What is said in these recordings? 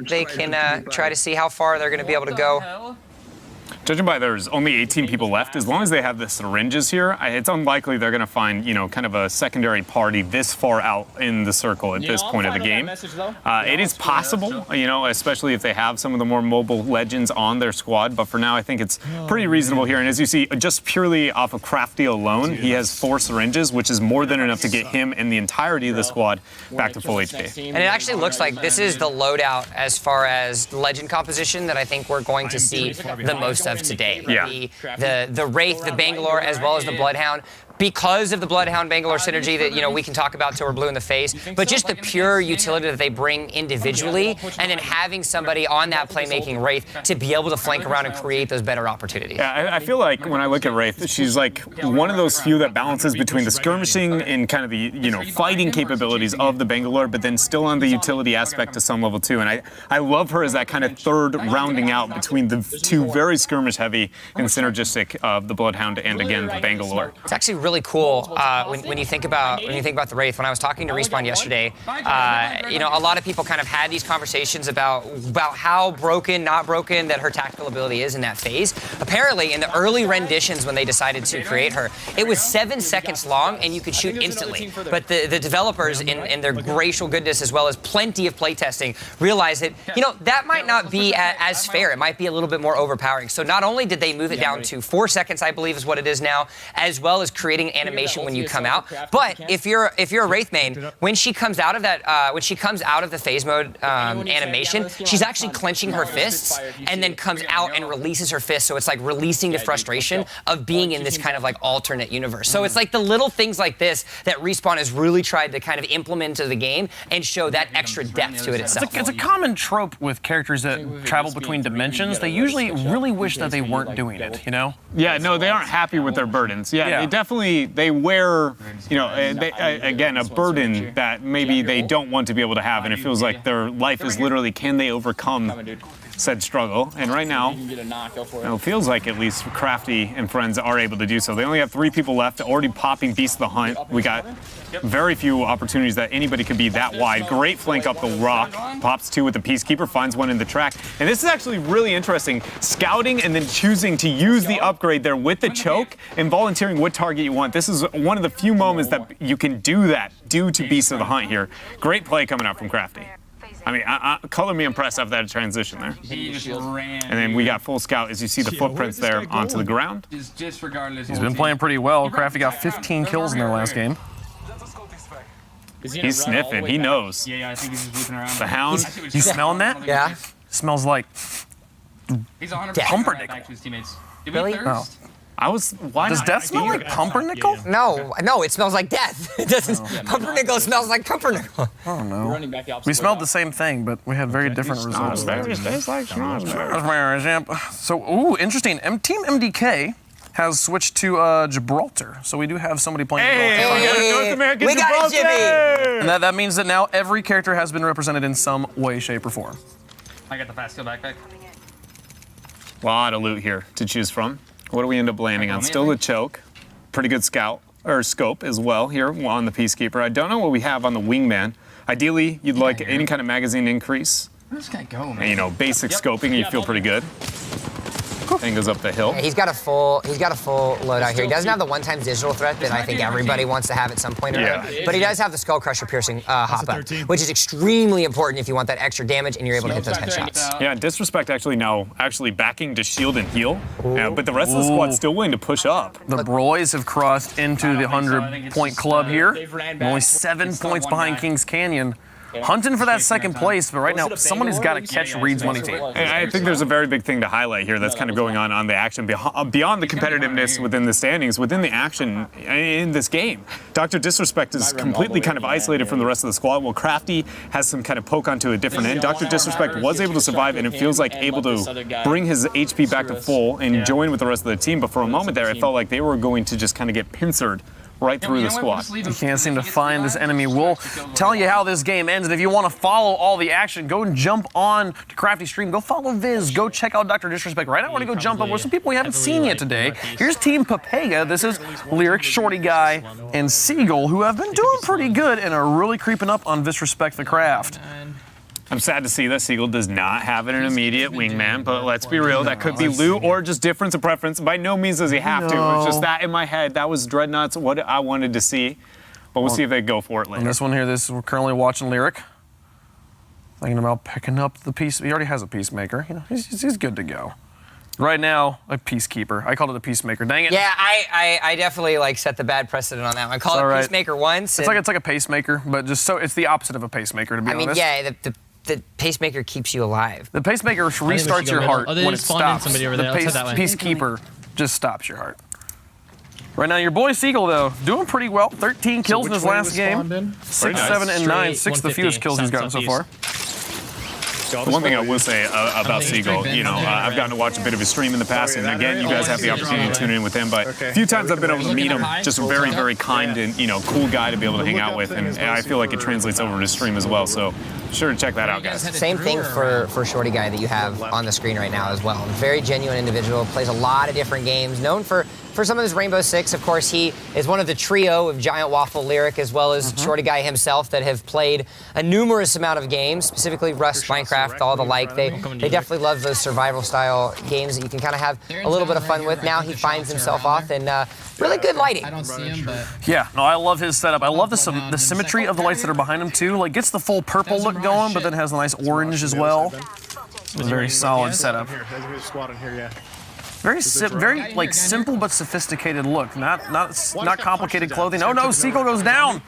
they can try to see how far they're going to be able to go. Judging by there's only 18 people left, as long as they have the syringes here, it's unlikely they're going to find, kind of a secondary party this far out in the circle at this point of the game. It is possible, especially if they have some of the more mobile legends on their squad, but for now I think it's pretty reasonable here. And as you see, just purely off of Crafty alone, he has 4 syringes, which is more than enough to get him and the entirety of the squad back to full HP. And it actually looks like this is the loadout as far as legend composition that I think we're going to see the most of today. Yeah. The Wraith, the Bangalore, as well as the Bloodhound. Because of the Bloodhound-Bangalore synergy that, we can talk about till we're blue in the face, but just the pure utility that they bring individually, and then having somebody on that playmaking Wraith to be able to flank around and create those better opportunities. Yeah, I feel like when I look at Wraith, she's like one of those few that balances between the skirmishing and kind of the, fighting capabilities of the Bangalore, but then still on the utility aspect to some level too. And I love her as that kind of third rounding out between the two very skirmish-heavy and synergistic of the Bloodhound and, again, the Bangalore. It's actually really cool when you think about the Wraith. When I was talking to Respawn yesterday, a lot of people kind of had these conversations about how broken, not broken that her tactical ability is in that phase. Apparently, in the early renditions when they decided to create her, it was 7 seconds long and you could shoot instantly. But the developers, in their gracious goodness as well as plenty of playtesting, realized that that might not be as fair. It might be a little bit more overpowering. So not only did they move it down to 4 seconds, I believe is what it is now, as well as creating animation when you come out. But if you're a Wraith main, when she comes out of that, when she comes out of the phase mode animation, she's actually clenching her fists and then comes out and releases her fists. So it's like releasing the frustration of being in this kind of like alternate universe. So it's like the little things like this that Respawn has really tried to kind of implement into the game and show that extra depth to it itself. It's a common trope with characters that travel between dimensions. They usually really wish that they weren't doing it, Yeah, no, they aren't happy with their burdens. Yeah. They definitely they wear, again, a burden that maybe they don't want to be able to have, and it feels like their life is literally, can they overcome said struggle? And right now, it feels like at least Crafty and friends are able to do so. They only have 3 people left, already popping Beast of the Hunt. We got very few opportunities that anybody could be that wide. Great flank up the rock. Pops 2 with the Peacekeeper, finds 1 in the track. And this is actually really interesting. Scouting and then choosing to use the upgrade there with the choke and volunteering what target you want. This is one of the few moments that you can do that due to Beast of the Hunt here. Great play coming out from Crafty. I mean, color me impressed after that transition there. He just ran. And then we got full scout as you see the footprints there onto the ground. Just regardless. He's been playing pretty well. Crafty got 15 kills in their last game. He's sniffing. He knows. Yeah, I think he's just whipping around. The hound. You smelling that? Yeah. Smells like He's 100% pumpernickel. back to his teammates. Really? Thirst? Why Does not? death smell like pumpernickel? No, it smells like death. It doesn't. Pumpernickel smells like pumpernickel. I don't know. We smelled the same thing, but we had very different results. Tastes like So, ooh, interesting. Team MDK has switched to Gibraltar, so we do have somebody playing Gibraltar. North American We got it, Gibraltar! And that means that now every character has been represented in some way, shape, or form. I got the fast kill backpack. A lot of loot here to choose from. What do we end up landing on? Still the choke. Pretty good scout, or scope as well here on the Peacekeeper. I don't know what we have on the Wingman. Ideally, you'd like any kind of magazine increase. Where's this guy go, man? And, basic scoping, you feel pretty good. And goes up the hill. Yeah, he's got a full loadout here. He doesn't have the one-time digital threat that I think everybody wants to have at some point or another. But he does have the Skull Crusher piercing hop-up, which is extremely important if you want that extra damage and you're able to hit those headshots. Yeah, Disrespect now backing to shield and heal. But the rest of the squad's still willing to push up. The Broys have crossed into the 100-point club here. Only 7 points behind Kings Canyon. Hunting for that second place, but right now, somebody's got to catch Reed's money team. And I think there's a very big thing to highlight here that's kind of going on the action, beyond the competitiveness within the standings, within the action in this game. DrDisrespect is completely kind of isolated from the rest of the squad, while Crafty has some kind of poke onto a different end. DrDisrespect was able to survive, and it feels like able to bring his HP back to full and join with the rest of the team, but for a moment there, it felt like they were going to just kind of get pincered right through the squad. You can't seem to find this enemy. We'll tell you how this game ends, and if you want to follow all the action, go and jump on to Crafty Stream. Go follow Viz. Go check out DrDisrespect. Right now, I want to go jump up with some people we haven't seen yet today. Here's Team Papega. This is Lyric, Shorty Guy, and Seagull, who have been doing pretty good and are really creeping up on Disrespect the Craft. I'm sad to see that Seagull does not have an immediate wingman, but let's be real, that could be loot or just difference of preference. By no means does he have to. It's just that in my head. That was Dreadnoughts, what I wanted to see. But we'll see if they go for it later. And this one here, we're currently watching Lyric. Thinking about picking up the piece. He already has a Peacemaker. You know, he's good to go. Right now, a Peacekeeper. I called it a Peacemaker. Dang it. Yeah, I definitely like set the bad precedent on that one. I called it Peacemaker once. It's like a pacemaker, but just so it's the opposite of a pacemaker, to be honest. I mean, yeah, the pacemaker keeps you alive. The pacemaker restarts your heart when it stops. Somebody over The there. Peacekeeper just stops your heart. Right now, your boy Seagull, though, doing pretty well. 13 kills in his last game. 6, 7, and 9. 6 the fewest kills he's gotten so far. The one thing I will say about Seagull, you know, I've gotten to watch a bit of his stream in the past, and again, you guys have the opportunity to tune in with him, but a few times I've been able to meet him, just a very, very kind and, you know, cool guy to be able to hang out with, and I feel like it translates over to his stream as well, so be sure to check that out, guys. Same thing for Shorty Guy that you have on the screen right now as well. Very genuine individual, plays a lot of different games, known for some of his Rainbow Six. Of course, he is one of the trio of Giant Waffle, Lyric, as well as Shorty Guy himself that have played a numerous amount of games, specifically Rust, Minecraft, all the like. They definitely love those survival-style games that you can kind of have a little bit of fun with. Now he finds himself off in really good lighting. I don't see him, but Yeah, no, I love his setup. I love the symmetry of the lights that are behind him, too. Like, gets the full purple look going, but then has a nice orange as well. It's a very solid setup. Very like simple but sophisticated look. Not complicated clothing. Oh no, Seagull goes down.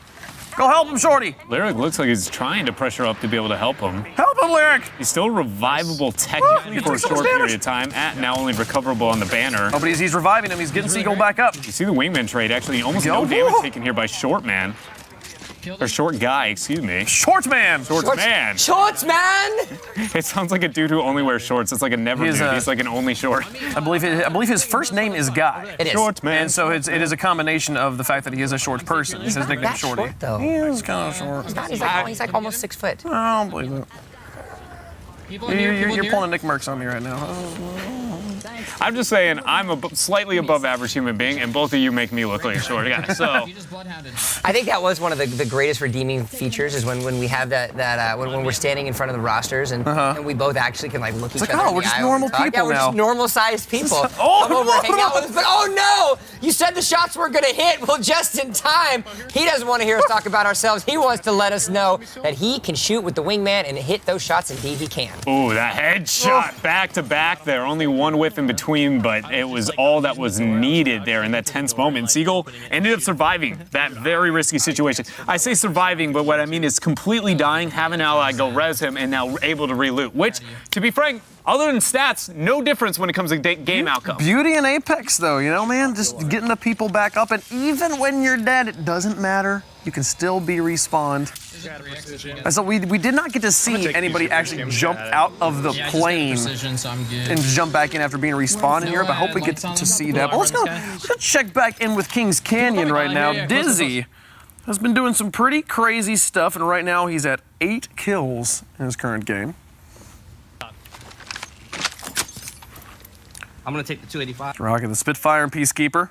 Go help him, Shorty. Lyric looks like he's trying to pressure up to be able to help him. Help him, Lyric. He's still revivable technically for a short period of time, now only recoverable on the banner. Oh, but he's reviving him. He's getting Seagull back up. You see the wingman trade, actually almost no damage taken here by Short Man. Or Short Guy, excuse me. Short Man. Shorts Man. Shorts, man! It sounds like a dude who only wears shorts. It's like a never dude. He's like an only short. I believe his first name is Guy. It is. Short Man. And so it is a combination of the fact that he is a short person. It's his nickname, That Shorty. short, though. He is kind of short. He's like almost 6 foot. I don't believe it. You're pulling a Nick Merckx on me right now. I'm just saying, I'm a slightly above average human being, and both of you make me look like a short guy. So I think that was one of the greatest redeeming features is when we have when we're standing in front of the rosters and we both actually can like look each other in the eye. We're just normal people Yeah, we're now. just normal-sized people. Come over and hang out with us. But oh no! You said the shots were gonna hit. Well, just in time. He doesn't want to hear us talk about ourselves. He wants to let us know that he can shoot with the wingman and hit those shots. Indeed, he can. ooh, that headshot back to back there. Only one whiff in between, but it was all that was needed there in that tense moment. Seagull ended up surviving that very risky situation. I say surviving, but what I mean is completely dying, have an ally go res him, and now able to reloot, which, to be frank, other than stats, no difference when it comes to game outcome. Beauty in Apex, though, you know, man? Just getting the people back up, and even when you're dead, it doesn't matter. You can still be respawned. And so we did not get to see anybody actually jump out of the plane and jump back in after being respawned in here, but I hope we get to see that. But let's go check back in with Kings Canyon right now. Dizzy has been doing some pretty crazy stuff, and right now he's at 8 kills in his current game. I'm gonna take the 285. Rocking the Spitfire and Peacekeeper.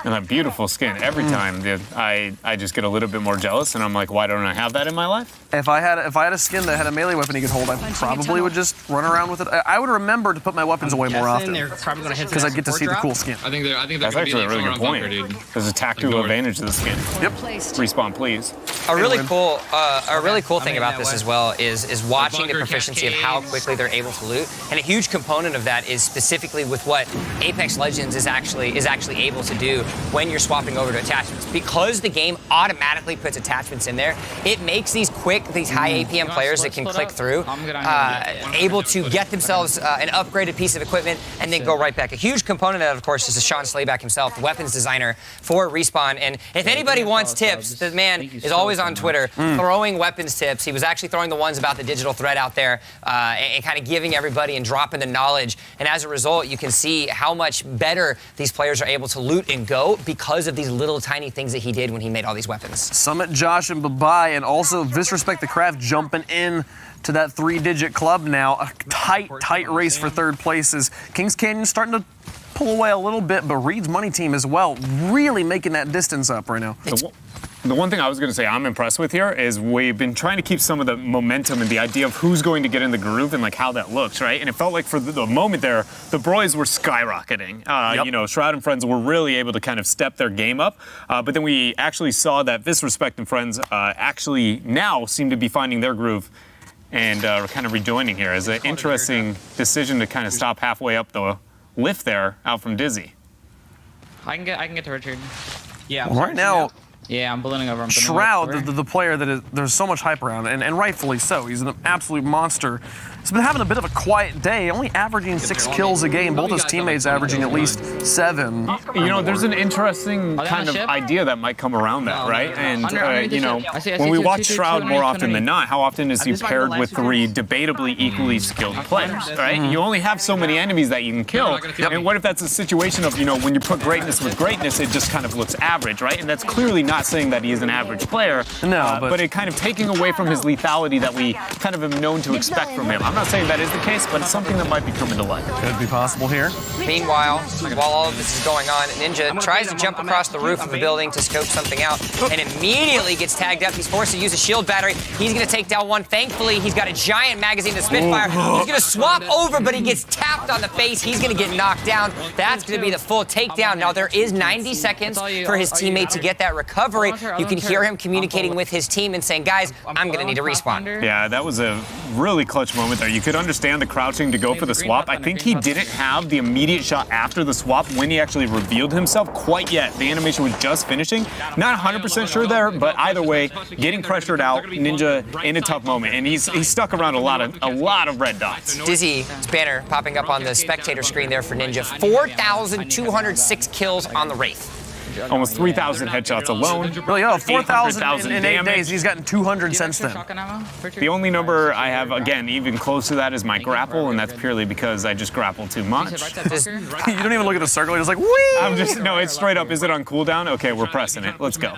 And that beautiful skin. Every time I just get a little bit more jealous, and I'm like, why don't I have that in my life? If I had a skin that had a melee weapon he could hold, I probably would just run around with it. I would remember to put my weapons away more often because I'd get to see the cool skin. I think That's actually a really good point. There's a tactical advantage to the skin. Yep. Respawn, please. A really cool thing about this as well is watching the proficiency of how quickly they're able to loot, and a huge component of that is specifically with what Apex Legends is actually able to do when you're swapping over to attachments. Because the game automatically puts attachments in there, it makes these high APM players that can click through able to get themselves an upgraded piece of equipment and then go right back. A huge component of that, of course, is Sean Slayback himself, the weapons designer for Respawn. And if anybody wants tips, the man is always on Twitter throwing weapons tips. He was actually throwing the ones about the digital thread out there and kind of giving everybody and dropping the knowledge. And as a result, you can see how much better these players are able to loot and go because of these little tiny things that he did when he made all these weapons. Summit Josh and Bye-Bye, and also Disrespect the Craft jumping in to that 3-digit club now. A tight race for third places. Kings Canyon starting to pull away a little bit, but Reed's money team as well, really making that distance up right now. The one thing I was going to say I'm impressed with here is we've been trying to keep some of the momentum and the idea of who's going to get in the groove and like how that looks, right? And it felt like for the moment there, the Broys were skyrocketing. You know, Shroud and friends were really able to kind of step their game up. But then we actually saw that DrDisrespect and friends actually now seem to be finding their groove and kind of rejoining here. It's an interesting decision to kind of stop halfway up the lift there out from Dizzy. I can get to Richard. Yeah. Well, right now, Yeah, I'm ballooning over. Shroud, the player that is, there's so much hype around, and rightfully so. He's an absolute monster. He's been having a bit of a quiet day, only averaging 6 kills a game. Both his teammates averaging at least 7. You know, there's an interesting kind of idea that might come around that, right? And, you know, when we watch Shroud more often than not, how often is he paired with 3 debatably equally skilled players, right? You only have so many enemies that you can kill. And what if that's a situation of, you know, when you put greatness with greatness, it just kind of looks average, right? And that's clearly not saying that he is an average player. No, but it kind of taking away from his lethality that we kind of have known to expect from him. I'm not saying that is the case, but it's something that might be coming to light. Could be possible here. Meanwhile, while all of this is going on, Ninja tries to jump across the roof of the building to scope something out and immediately gets tagged up. He's forced to use a shield battery. He's going to take down one. Thankfully, he's got a giant magazine to Spitfire. He's going to swap over, but he gets tapped on the face. He's going to get knocked down. That's going to be the full takedown. Now, there is 90 seconds for his teammate to get that recovery. You can hear him communicating with his team and saying, guys, I'm going to need a respawn. Yeah, that was a really clutch moment there. You could understand the crouching to go for the swap. I think he didn't have the immediate shot after the swap when he actually revealed himself quite yet. The animation was just finishing. Not 100% sure there, but either way, getting pressured out, Ninja in a tough moment, and he's stuck around a lot of red dots. Dizzy's banner popping up on the spectator screen there for Ninja. 4,206 kills on the Wraith. Almost 3,000 headshots alone. Really, 4,000 in 8 damage. days. He's gotten 200 since then. The only number I have, again, even close to that is my grapple, and that's purely because I just grapple too much. You don't even look at the circle. You're just like, whee! No, it's straight up. Is it on cooldown? Okay, we're pressing it. Let's go.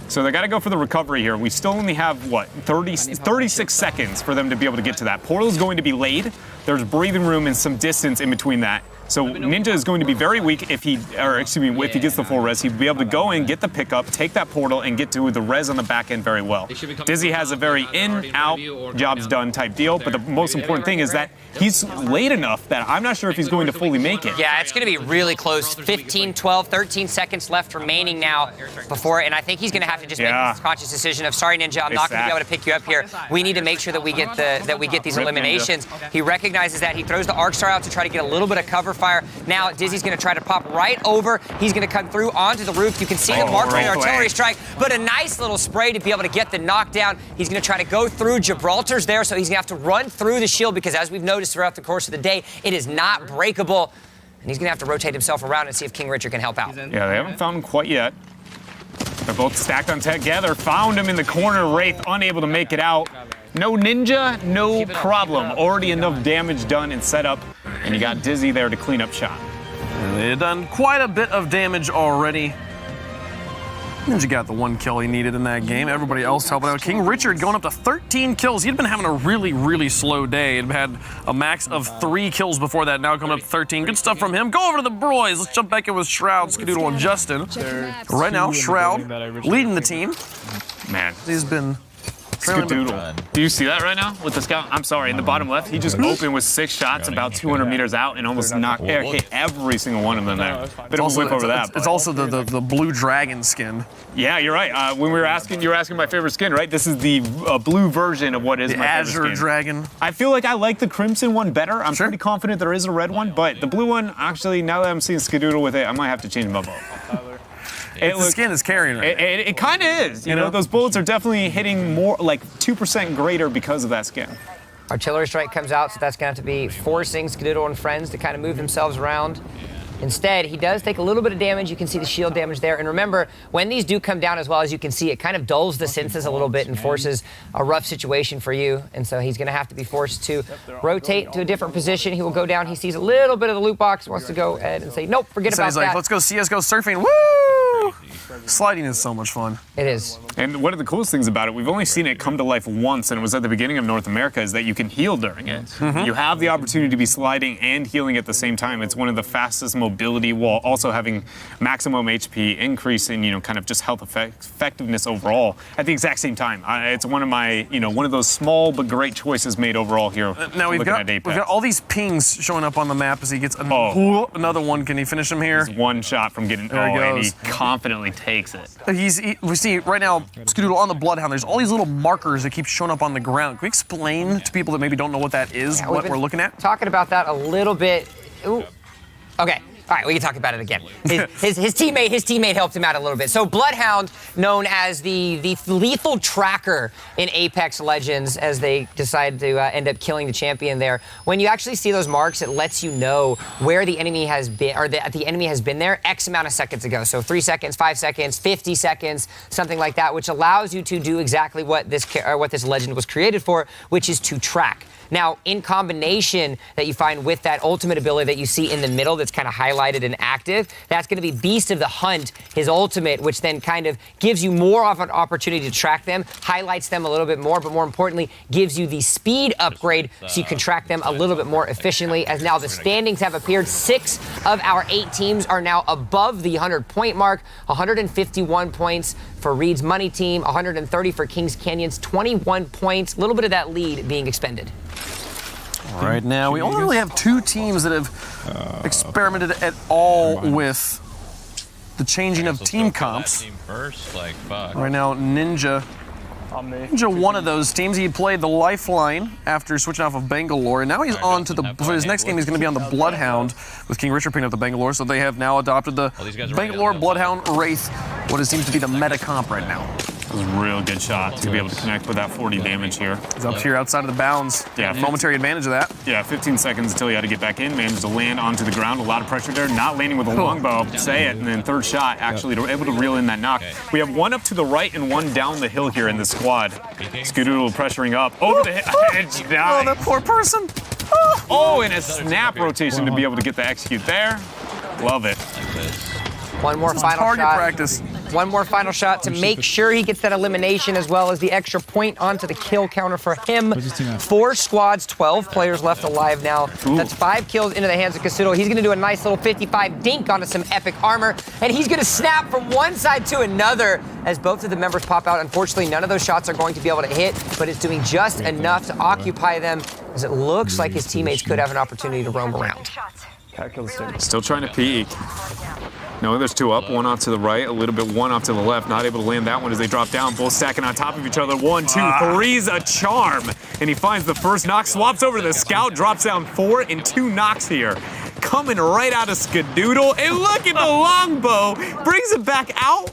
So they got to go for the recovery here. We still only have, what, 36 seconds for them to be able to get to that. Portal is going to be laid. There's breathing room and some distance in between that. So Ninja is going to be very weak if he gets the full res. He'll be able to go in, get the pickup, take that portal, and get to the res on the back end very well. Dizzy has a very in, out, jobs done type deal, but the most important thing is that he's late enough that I'm not sure if he's going to fully make it. Yeah, it's going to be really close. 15, 12, 13 seconds left remaining now before, and I think he's going to have to just make this conscious decision of, sorry, Ninja, I'm not going to be able to pick you up here. We need to make sure that we get these eliminations. He recognizes that. He throws the Arc Star out to try to get a little bit of cover fire. Now Dizzy's going to try to pop right over. He's going to come through onto the roof. You can see the mark for the artillery strike, but a nice little spray to be able to get the knockdown. He's going to try to go through. Gibraltar's there, so he's going to have to run through the shield because, as we've noticed throughout the course of the day, it is not breakable. And he's going to have to rotate himself around and see if King Richard can help out. Yeah, they haven't found him quite yet. They're both stacked on together. Found him in the corner. Wraith unable to make it out. No Ninja, no problem. Already enough damage done and set up. And you got Dizzy there to clean up shop. And they had done quite a bit of damage already. Ninja got the 1 kill he needed in that game. Everybody else helping out. King Richard going up to 13 kills. He'd been having a really, really slow day. He'd had a max of 3 kills before that. Now coming up to 13. Good stuff from him. Go over to the Broys. Let's jump back in with Shroud, Skadoodle, and Justin. Right now, Shroud leading the team. Man. He's been... Skadoodle. Do you see that right now with the scout? I'm sorry, in the bottom left, he just opened with 6 shots about 200 meters out and almost hit every single one of them there. Bit of a whip over that. It's also the blue dragon skin. Yeah, you're right. When we were asking, you were asking my favorite skin, right? This is the blue version of what is my favorite skin. Azure dragon. I feel like I like the crimson one better. I'm pretty confident there is a red one, but the blue one, actually, now that I'm seeing Skadoodle with it, I might have to change my vote. The skin is carrying right it kind of is. You know, those bullets are definitely hitting more, like 2% greater because of that skin. Artillery strike comes out, so that's going to have to be forcing Skadoodle and friends to kind of move themselves around. Instead, he does take a little bit of damage. You can see the shield damage there. And remember, when these do come down as well, as you can see, it kind of dulls the senses a little bit and forces a rough situation for you. And so he's going to have to be forced to rotate to a different position. He will go down. He sees a little bit of the loot box, wants to go ahead and say, nope, forget about he's like, that. let's go CSGO surfing. Woo! Sliding is so much fun. It is. And one of the coolest things about it, we've only seen it come to life once, and it was at the beginning of North America, is that you can heal during it. You have the opportunity to be sliding and healing at the same time. It's one of the fastest mobility while also having maximum HP, increasing, kind of just health effectiveness overall at the exact same time. It's one of my, one of those small but great choices made overall here. Now we've got all these pings showing up on the map as he gets another one. Can he finish him here? He's one shot from getting, and he confidently takes it. We see right now, Skadoodle on the Bloodhound, there's all these little markers that keep showing up on the ground. Can we explain to people that maybe don't know what that is, what we're looking at? Talking about that a little bit. Ooh. Okay. All right, we can talk about it again. His teammate helped him out a little bit. So Bloodhound, known as the lethal tracker in Apex Legends, as they decide to end up killing the champion there. When you actually see those marks, it lets you know where the enemy has been, or the enemy has been there X amount of seconds ago. So 3 seconds, 5 seconds, 50 seconds, something like that, which allows you to do exactly what this legend was created for, which is to track. Now, in combination that you find with that ultimate ability that you see in the middle that's kind of highlighted and active, that's going to be Beast of the Hunt, his ultimate, which then kind of gives you more of an opportunity to track them, highlights them a little bit more, but more importantly, gives you the speed upgrade so you can track them a little bit more efficiently. As now the standings have appeared, 6 of our 8 teams are now above the 100-point mark, 151 points for Reed's Money team, 130 for Kings Canyon's, 21 points, a little bit of that lead being expended. Right now, we only really have 2 teams that have experimented at all with the changing of team comps. Right now, Ninja, one of those teams. He played the Lifeline after switching off of Bangalore, and now he's on to for his next game, he's going to be on the Bloodhound with King Richard picking up the Bangalore, so they have now adopted the Bangalore Bloodhound Wraith, what it seems to be the meta comp right now. It was a real good shot to be able to connect with that 40 damage here. He's up here outside of the bounds. Yeah, momentary advantage of that. Yeah, 15 seconds until he had to get back in. Managed to land onto the ground. A lot of pressure there. Not landing with a longbow. Say it. And then third shot, actually able to reel in that knock. We have one up to the right and one down the hill here in the squad. Skadoodle pressuring up. Over the edge. Oh, that poor person. Oh, and a snap rotation to be able to get the execute there. Love it. One more final target shot. practice. One more final shot to make sure he gets that elimination, as well as the extra point onto the kill counter for him. 4 squads, 12 players left alive now. That's 5 kills into the hands of Skadoodle. He's going to do a nice little 55 dink onto some epic armor, and he's going to snap from one side to another as both of the members pop out. Unfortunately, none of those shots are going to be able to hit, but it's doing just enough to occupy them, as it looks like his teammates could have an opportunity to roam around. Still trying to peek. No, there's 2 up, one off to the right, a little bit one off to the left. Not able to land that one as they drop down, both stacking on top of each other. 1, 2, 3's a charm. And he finds the first knock, swaps over to the scout, drops down 4 and 2 knocks here. Coming right out of Skadoodle, and look at the longbow, brings it back out.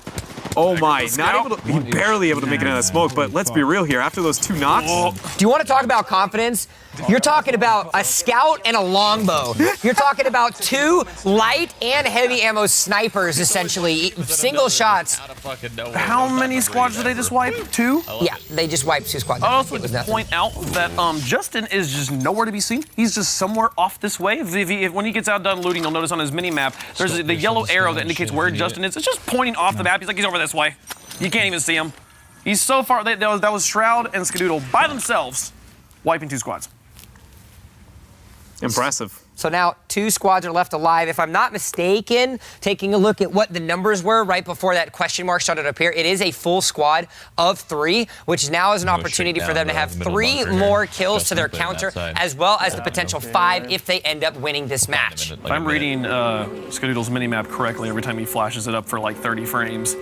Oh my, not able to, he barely able to make it out of the smoke, but let's be real here, after those 2 knocks. Do you want to talk about confidence? You're talking about a scout and a longbow. You're talking about 2 light and heavy ammo snipers, essentially, single shots. How many squads did they just wipe? 2? Yeah, they just wiped 2 squads. I also want to point out that Justin is just nowhere to be seen. He's just somewhere off this way. When he gets out done looting, you'll notice on his mini-map, there's the yellow arrow that indicates where Justin is. It's just pointing off the map. He's like, he's over this way. You can't even see him. He's so far. That was Shroud and Skadoodle by themselves, wiping 2 squads. Impressive. So now 2 squads are left alive. If I'm not mistaken, taking a look at what the numbers were right before that question mark started to appear, it is a full squad of 3, which now is an opportunity for them to have 3 more kills to their counter, as well as the potential 5 if they end up winning this match. If I'm reading Skadoodle's minimap correctly, every time he flashes it up for like 30 frames,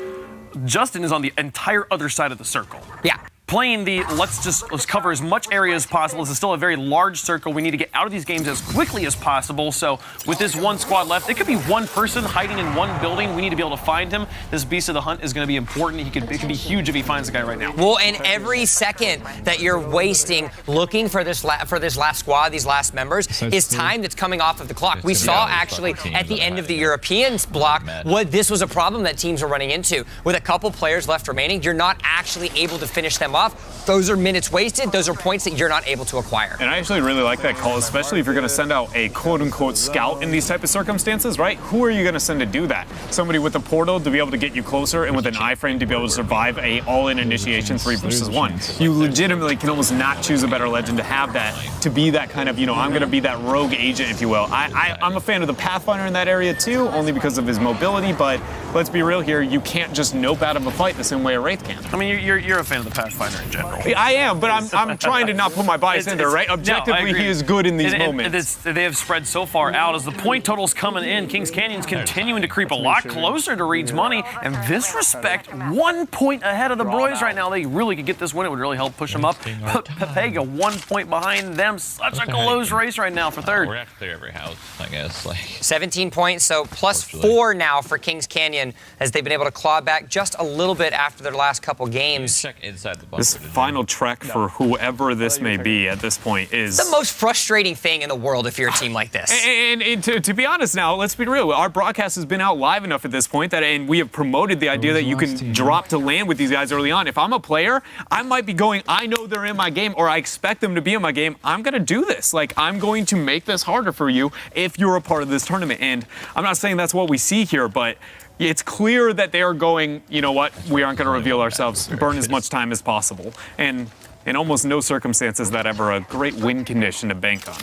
Justin is on the entire other side of the circle. Yeah. Playing the let's cover as much area as possible. This is still a very large circle. We need to get out of these games as quickly as possible. So with this 1 squad left, it could be 1 person hiding in 1 building. We need to be able to find him. This Beast of the Hunt is going to be important. It could be huge if he finds the guy right now. Well, and every second that you're wasting looking for this last squad, these last members, is time that's coming off of the clock. We saw actually at the end of the European block this was a problem that teams were running into. With a couple players left remaining, you're not actually able to finish them off. off, those are minutes wasted. Those are points that you're not able to acquire. And I actually really like that call, especially if you're going to send out a quote-unquote scout in these type of circumstances, right? Who are you going to send to do that? Somebody with a portal to be able to get you closer, and with an iframe to be able to survive a all-in initiation 3 versus 1. You legitimately can almost not choose a better legend to have that, to be that kind of, I'm going to be that rogue agent, if you will. I'm a fan of the Pathfinder in that area too, only because of his mobility, but let's be real here, you can't just nope out of a fight the same way a Wraith can. I mean, you're a fan of the Pathfinder in general. I am, but I'm trying to not put my bias in there, right? Objectively, he is good in these moments. They have spread so far out as the point total's coming in. Kings Canyon's continuing to creep a lot closer to Reed's money, and DrDisrespect 1 point ahead of the Broys right now. They really could get this win. It would really help push them up. But Pepega 1 point behind them. Such a close race right now for third. We're gonna have to clear every house, I guess. 17 points, so +4 now for Kings Canyon as they've been able to claw back just a little bit after their last couple games. Check inside the bunker. This final trek for whoever this may be at this point is the most frustrating thing in the world if you're a team like this. And to be honest now, let's be real. Our broadcast has been out live enough at this point that, and we have promoted the idea that you can drop to land with these guys early on. If I'm a player, I might be going, I know they're in my game, or I expect them to be in my game. I'm going to do this. Like, I'm going to make this harder for you if you're a part of this tournament. And I'm not saying that's what we see here, but it's clear that they are going, you know what, we aren't going to reveal ourselves, burn as much time as possible. And in almost no circumstances is that ever a great win condition to bank on.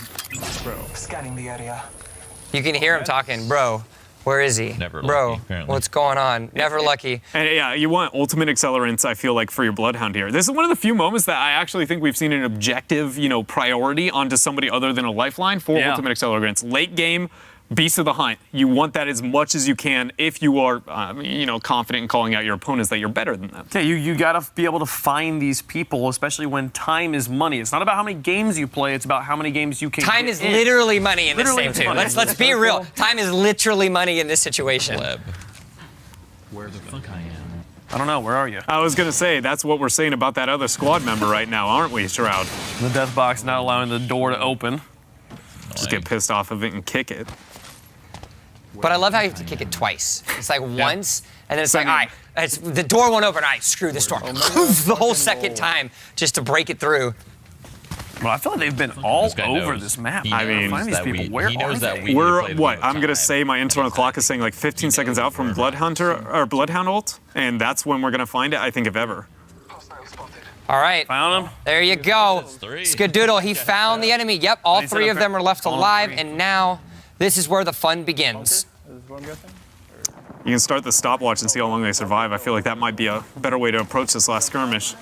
Scanning the area. You can hear him talking, bro. Where is he? Never Bro, lucky, apparently. what's going on? Never lucky. And yeah, you want ultimate accelerants, I feel like, for your Bloodhound here. This is one of the few moments that I actually think we've seen an objective, priority onto somebody other than a lifeline for ultimate accelerants. Late game, beast of the hunt. You want that as much as you can if you are, confident in calling out your opponents that you're better than them. Yeah, you got to be able to find these people, especially when time is money. It's not about how many games you play, it's about how many games you can Time get is in. literally money in this Literally game, too. money. Let's be real. Time is literally money in this situation. Leb. Where the fuck I am? I don't know, where are you? I was going to say, that's what we're saying about that other squad member right now, aren't we, Shroud? The death box not allowing the door to open. Just get pissed off of it and kick it. But I love how you have to kick it twice. It's like once, and then it's like, all right, the door won't open. All right, screw this door. The whole second time just to break it through. Well, I feel like they've been all This guy over knows. this map. He I mean, find these that people. we- Where he are knows that they? we- We're, play the what, game I'm going to time. say my internal clock is saying like 15 seconds out from Bloodhound ult, and that's when we're going to find it, I think, if ever. All right, Found him. there you go. three. Skadoodle, he found the enemy. Yep, all He said three of a them are left all alive, three. and now this is where the fun begins. You can start the stopwatch and see how long they survive. I feel like that might be a better way to approach this last skirmish.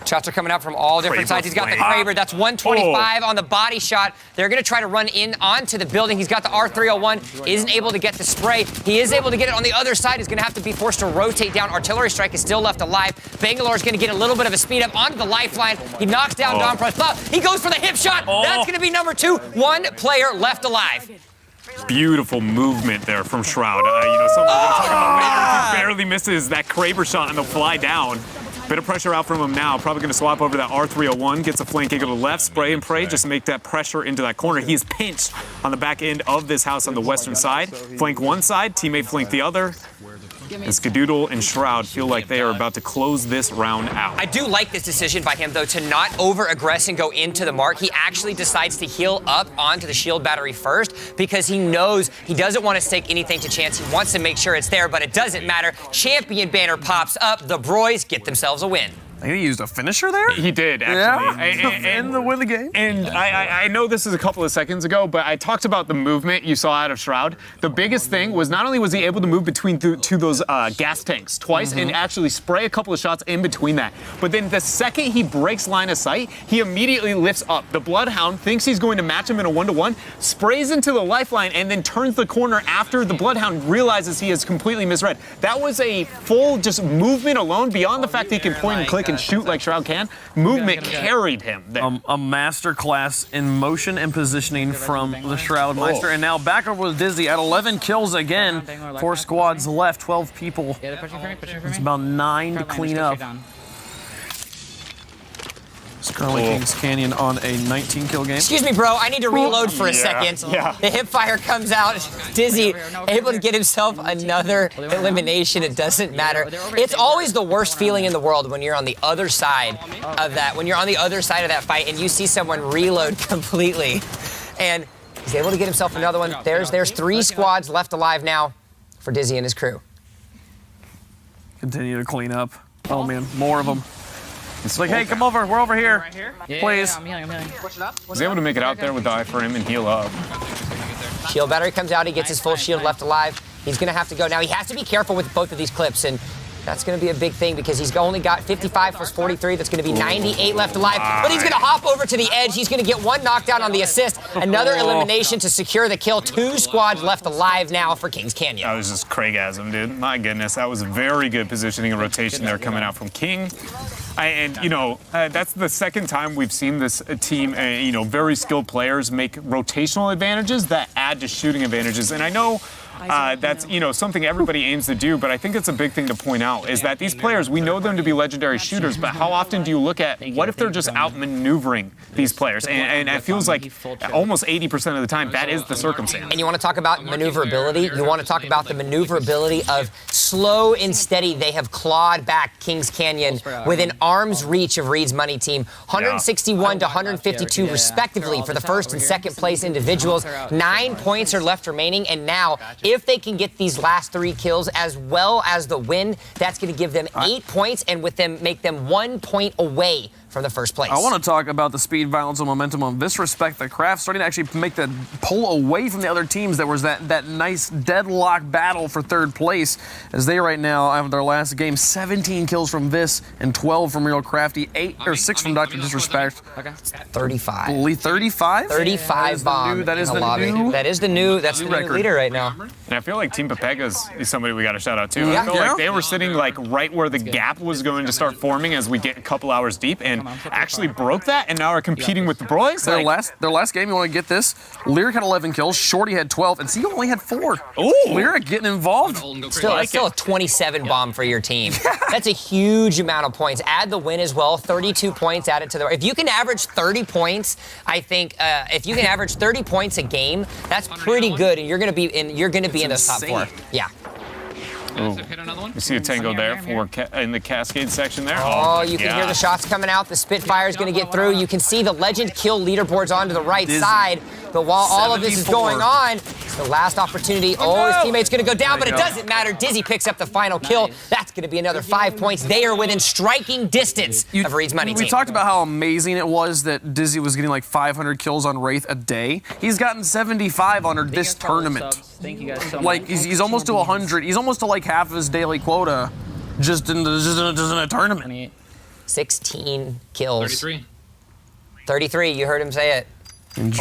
Shots are coming out from all different Kraber sides. He's got the flame. Kraber. That's 125 on the body shot. They're going to try to run in onto the building. He's got the R301. Isn't able to get the spray. He is able to get it on the other side. He's going to have to be forced to rotate down. Artillery strike is still left alive. Bangalore's going to get a little bit of a speed up onto the lifeline. He knocks down Don Price. He goes for the hip shot. That's going to be number 2. One player left alive. Beautiful movement there from Shroud. Something we're going to talk about later. He barely misses that Kraber shot on the fly down. Bit of pressure out from him now. Probably going to swap over to that R301. Gets a flank kick to the left. Spray and pray. Just make that pressure into that corner. He is pinched on the back end of this house on the western side. Flank one side. Teammate flank the other. And Skadoodle and Shroud feel like they are about to close this round out. I do like this decision by him, though, to not over-aggress and go into the mark. He actually decides to heal up onto the shield battery first because he knows he doesn't want to stake anything to chance. He wants to make sure it's there, but it doesn't matter. Champion banner pops up. The Broys get themselves a win. I think he used a finisher there? He did, actually. Yeah, and win the game. And I know this is a couple of seconds ago, but I talked about the movement you saw out of Shroud. The biggest thing was not only was he able to move between to those gas tanks twice and actually spray a couple of shots in between that, but then the second he breaks line of sight, he immediately lifts up. The Bloodhound thinks he's going to match him in a 1-to-1, sprays into the lifeline, and then turns the corner after the Bloodhound realizes he has completely misread. That was a full just movement alone, beyond the fact that he can point and click and shoot like Shroud can. Movement carried him there. A master class in motion and positioning from the Shroud Meister. And now back over with Dizzy at 11 kills again. 4 squads left, 12 people. Yeah, they're pushing for me, pushing for me. It's about 9 to clean up. Currently Kings Canyon on a 19-kill game. Excuse me, bro. I need to reload for a second. Yeah. The hip fire comes out. Dizzy able to get himself another elimination. It doesn't matter. It's always the worst feeling in the world when you're on the other side of that. When you're on the other side of that fight and you see someone reload completely, and he's able to get himself another one. There's 3 squads left alive now for Dizzy and his crew. Continue to clean up. Oh man, more of them. It's like, hey, come over. We're over here. Please. I'm healing. He's able to make it out there with the eye for him and heal up. Shield battery comes out. He gets his full shield left alive. He's going to have to go. Now, he has to be careful with both of these clips, and that's going to be a big thing because he's only got 55 plus 43. That's going to be 98 left alive. But he's going to hop over to the edge. He's going to get 1 knockdown on the assist. Another elimination to secure the kill. 2 squads left alive now for Kings Canyon. That was just Craigasm, dude. My goodness, that was very good positioning and rotation there coming out from King. That's the second time we've seen this team, very skilled players make rotational advantages that add to shooting advantages. And I know that's something everybody aims to do, but I think it's a big thing to point out is that these players, we know them to be legendary shooters, but how often do you look at what if they're just outmaneuvering these players? And it feels like almost 80% of the time that is the circumstance. And you want to talk about maneuverability? You want to talk about the maneuverability of slow and steady. They have clawed back Kings Canyon within arm's reach of Reed's Money team. 161 to 152 respectively for the first and second place individuals. 9 points are left remaining, and now if they can get these last 3 kills as well as the win, that's going to give them 8 points and with them make them 1 point away from the first place. I want to talk about the speed, violence, and momentum of DrDisrespect. The Craft starting to actually make the pull away from the other teams. There was that nice deadlock battle for 3rd place as they right now have their last game 17 kills from Vis and 12 from Real Crafty, 6 from DrDisrespect. Okay. 35. Only 35? 35 bomb. That is in the lobby. new. That is the new record. leader right now. And I feel like Team Pepega's is somebody we got to shout out to. Yeah. I feel like they were sitting like right where the gap was going to start forming as we get a couple hours deep, and actually broke that, and now are competing with the boys. Their last game, you want to get this? Lyric had 11 kills, Shorty had 12, and Seal only had 4. Ooh. Lyric getting involved. Still a 27 bomb for your team. That's a huge amount of points. Add the win as well. 32 points added to the. If you can average 30 points, I think if you can average 30 points a game, that's pretty good, and you're going to be in the top 4. Yeah. You see a tango there in the Cascade section there. Oh, you can hear the shots coming out. The Spitfire is going to get through. You can see the Legend kill leaderboards onto the right side. But while all of this is going on, it's the last opportunity. Oh, his teammate's going to go down, but it doesn't matter. Dizzy picks up the final kill. That's going to be another 5 points. They are within striking distance of Reed's Money team. We talked about how amazing it was that Dizzy was getting like 500 kills on Wraith a day. He's gotten 75 under this tournament. Thank you guys so much. Like, he's almost to 100. He's almost to like half of his daily quota just in a tournament. 16 kills. 33. 33, you heard him say it. And